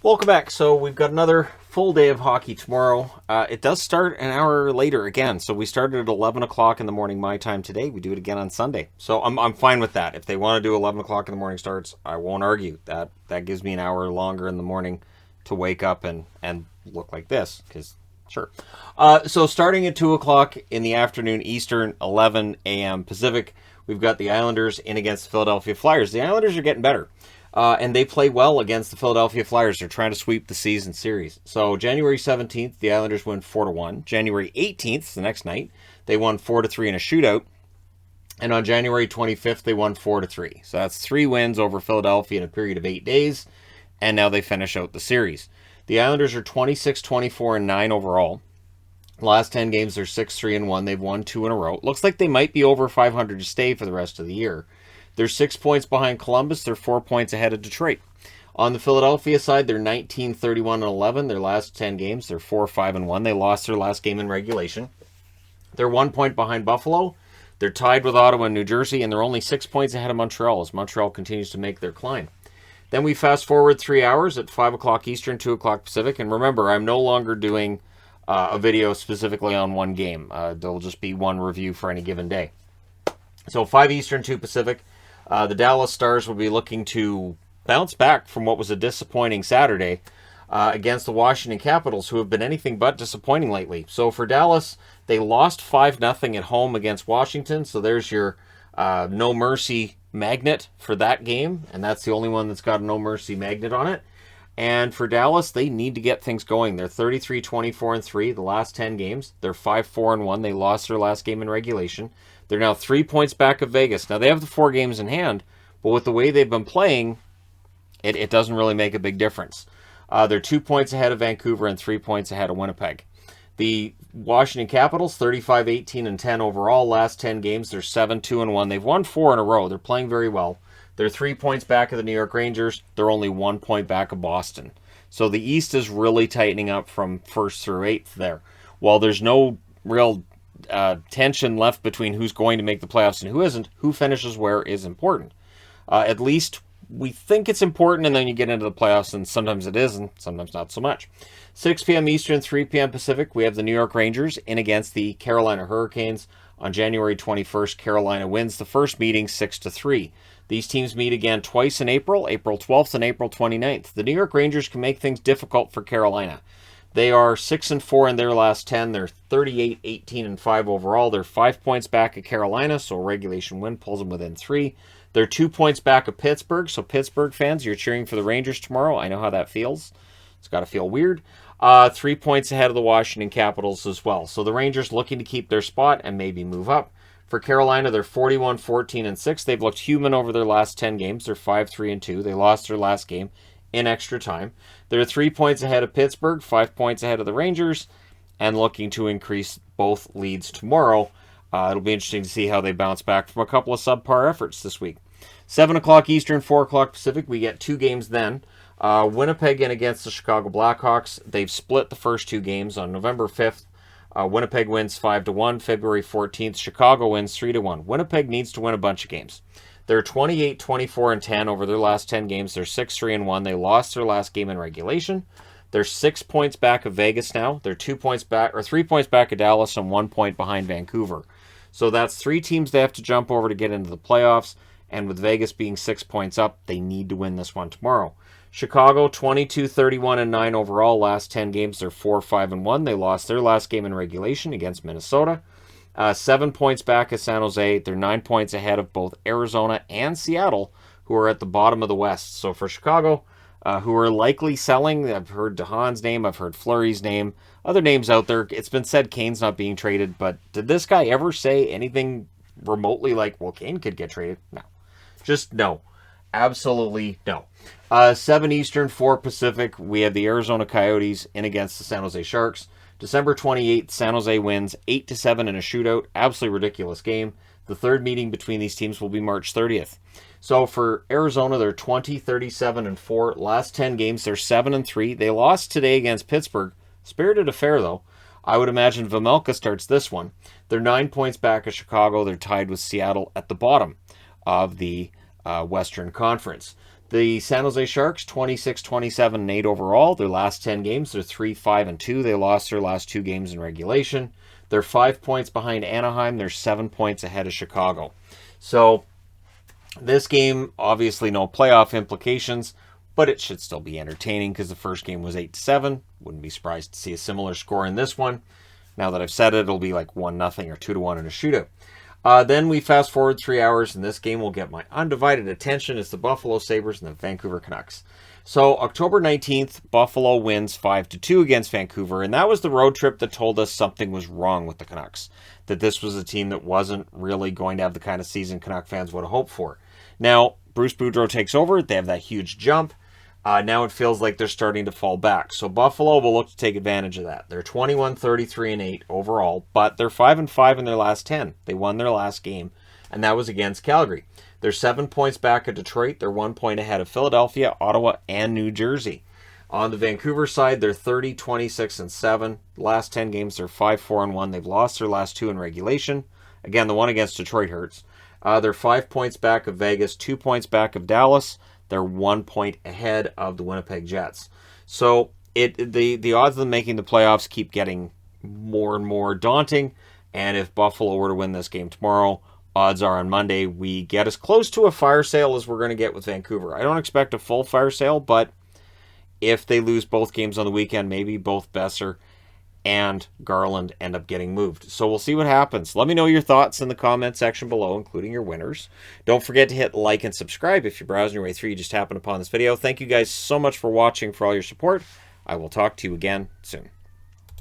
Welcome back. So we've got another full day of hockey tomorrow. It does start an hour later again. So we started at 11 o'clock in the morning my time today. We do it again on Sunday. So I'm fine with that. If they want to do 11 o'clock in the morning starts, I won't argue. That gives me an hour longer in the morning to wake up and look like this. Because, sure. So starting at 2 o'clock in the afternoon Eastern, 11 a.m. Pacific, we've got the Islanders in against the Philadelphia Flyers. The Islanders are getting better. And they play well against the Philadelphia Flyers. They're trying to sweep the season series. So January 17th, the Islanders win 4-1. January 18th, the next night, they won 4-3 in a shootout. And on January 25th, they won 4-3. So that's 3 wins over Philadelphia in a period of 8 days. And now they finish out the series. The Islanders are 26-24-9 overall. Last 10 games, they're 6-3-1. They've won 2 in a row. Looks like they might be over 500 to stay for the rest of the year. They're 6 points behind Columbus. They're 4 points ahead of Detroit. On the Philadelphia side, they're 19-31-11. Their last 10 games, they're 4-5-1. They lost their last game in regulation. They're 1 point behind Buffalo. They're tied with Ottawa and New Jersey, and they're only 6 points ahead of Montreal as Montreal continues to make their climb. Then we fast forward 3 hours at 5 o'clock Eastern, 2 o'clock Pacific. And remember, I'm no longer doing a video specifically on one game. There'll just be one review for any given day. So 5 Eastern, 2 Pacific. The Dallas Stars will be looking to bounce back from what was a disappointing Saturday against the Washington Capitals, who have been anything but disappointing lately. So for Dallas, they lost 5-0 at home against Washington. So there's your no mercy magnet for that game. And that's the only one that's got a no mercy magnet on it. And for Dallas, they need to get things going. They're 33-24-3 the last 10 games. They're 5-4-1. They lost their last game in regulation. They're now 3 points back of Vegas. Now, they have the 4 games in hand, but with the way they've been playing, it doesn't really make a big difference. They're 2 points ahead of Vancouver and 3 points ahead of Winnipeg. The Washington Capitals, 35-18-10 overall. Last 10 games, they're 7-2-1. They've won 4 in a row. They're playing very well. They're 3 points back of the New York Rangers. They're only 1 point back of Boston. So the East is really tightening up from 1st through 8th there. While there's no real tension left between who's going to make the playoffs and who isn't, who finishes where is important. At least we think it's important, and then you get into the playoffs, and sometimes it is, and sometimes not so much. 6 p.m. Eastern, 3 p.m. Pacific, we have the New York Rangers in against the Carolina Hurricanes. On January 21st, Carolina wins the first meeting 6-3. These teams meet again twice in April 12th and April 29th. The New York Rangers can make things difficult for Carolina. They are 6-4 in their last 10. They're 38-18-5 overall. They're 5 points back of Carolina, so a regulation win pulls them within 3. They're 2 points back of Pittsburgh, so Pittsburgh fans, you're cheering for the Rangers tomorrow. I know how that feels. It's got to feel weird. 3 points ahead of the Washington Capitals as well. So the Rangers looking to keep their spot and maybe move up. For Carolina, they're 41-14-6. They've looked human over their last 10 games. They're 5-3-2. They lost their last game in extra time. They're 3 points ahead of Pittsburgh, 5 points ahead of the Rangers, and looking to increase both leads tomorrow. It'll be interesting to see how they bounce back from a couple of subpar efforts this week. 7 o'clock Eastern, 4 o'clock Pacific. We get 2 games then. Winnipeg in against the Chicago Blackhawks. They've split the first 2 games on November 5th. Winnipeg wins 5-1. February 14th, Chicago wins 3-1. Winnipeg needs to win a bunch of games. They're 28-24-10 over their last 10 games. They're 6-3-1. They lost their last game in regulation. They're 6 points back of Vegas now. They're 2 points back, or 3 points back of Dallas, and 1 point behind Vancouver. So that's 3 teams they have to jump over to get into the playoffs. And with Vegas being 6 points up, they need to win this one tomorrow. Chicago, 22-31-9 overall. Last 10 games, they're 4-5-1. They lost their last game in regulation against Minnesota. 7 points back of San Jose. They're 9 points ahead of both Arizona and Seattle, who are at the bottom of the West. So for Chicago, who are likely selling, I've heard DeHaan's name, I've heard Fleury's name, other names out there. It's been said Kane's not being traded, but did this guy ever say anything remotely like, well, Kane could get traded? No. Just no. Absolutely no. 7 Eastern, 4 Pacific, we have the Arizona Coyotes in against the San Jose Sharks. December 28th, San Jose wins 8-7 in a shootout. Absolutely ridiculous game. The third meeting between these teams will be March 30th. So for Arizona, they're 20-37-4. Last 10 games, they're 7-3. They lost today against Pittsburgh. Spirited affair, though. I would imagine Vejmelka starts this one. They're 9 points back of Chicago. They're tied with Seattle at the bottom of the Western Conference. The San Jose Sharks, 26-27-8 overall. Their last 10 games, they're 3-5-2. They lost their last 2 games in regulation. They're 5 points behind Anaheim. They're 7 points ahead of Chicago. So this game, obviously no playoff implications, but it should still be entertaining because the first game was 8-7. Wouldn't be surprised to see a similar score in this one. Now that I've said it, it'll be like 1-0 or 2-1 in a shootout. Then we fast forward 3 hours, and this game will get my undivided attention. It's the Buffalo Sabres and the Vancouver Canucks. So October 19th, Buffalo wins 5-2 against Vancouver, and that was the road trip that told us something was wrong with the Canucks, that this was a team that wasn't really going to have the kind of season Canuck fans would have hoped for. Now, Bruce Boudreau takes over. They have that huge jump. Now it feels like they're starting to fall back. So Buffalo will look to take advantage of that. They're 21-33-8 overall, but they're 5-5 in their last 10. They won their last game, and that was against Calgary. They're 7 points back of Detroit. They're 1 point ahead of Philadelphia, Ottawa, and New Jersey. On the Vancouver side, they're 30-26-7. Last 10 games, they're 5-4-1. They've lost their last 2 in regulation. Again, the one against Detroit hurts. They're 5 points back of Vegas, 2 points back of Dallas. They're 1 point ahead of the Winnipeg Jets. So the odds of them making the playoffs keep getting more and more daunting. And if Buffalo were to win this game tomorrow, odds are on Monday we get as close to a fire sale as we're going to get with Vancouver. I don't expect a full fire sale, but if they lose both games on the weekend, maybe both Besser and Garland end up getting moved. So we'll see what happens. Let me know your thoughts in the comment section below, including your winners. Don't forget to hit like and subscribe if you're browsing your way through. You just happened upon this video. Thank you guys so much for watching, for all your support. I will talk to you again soon.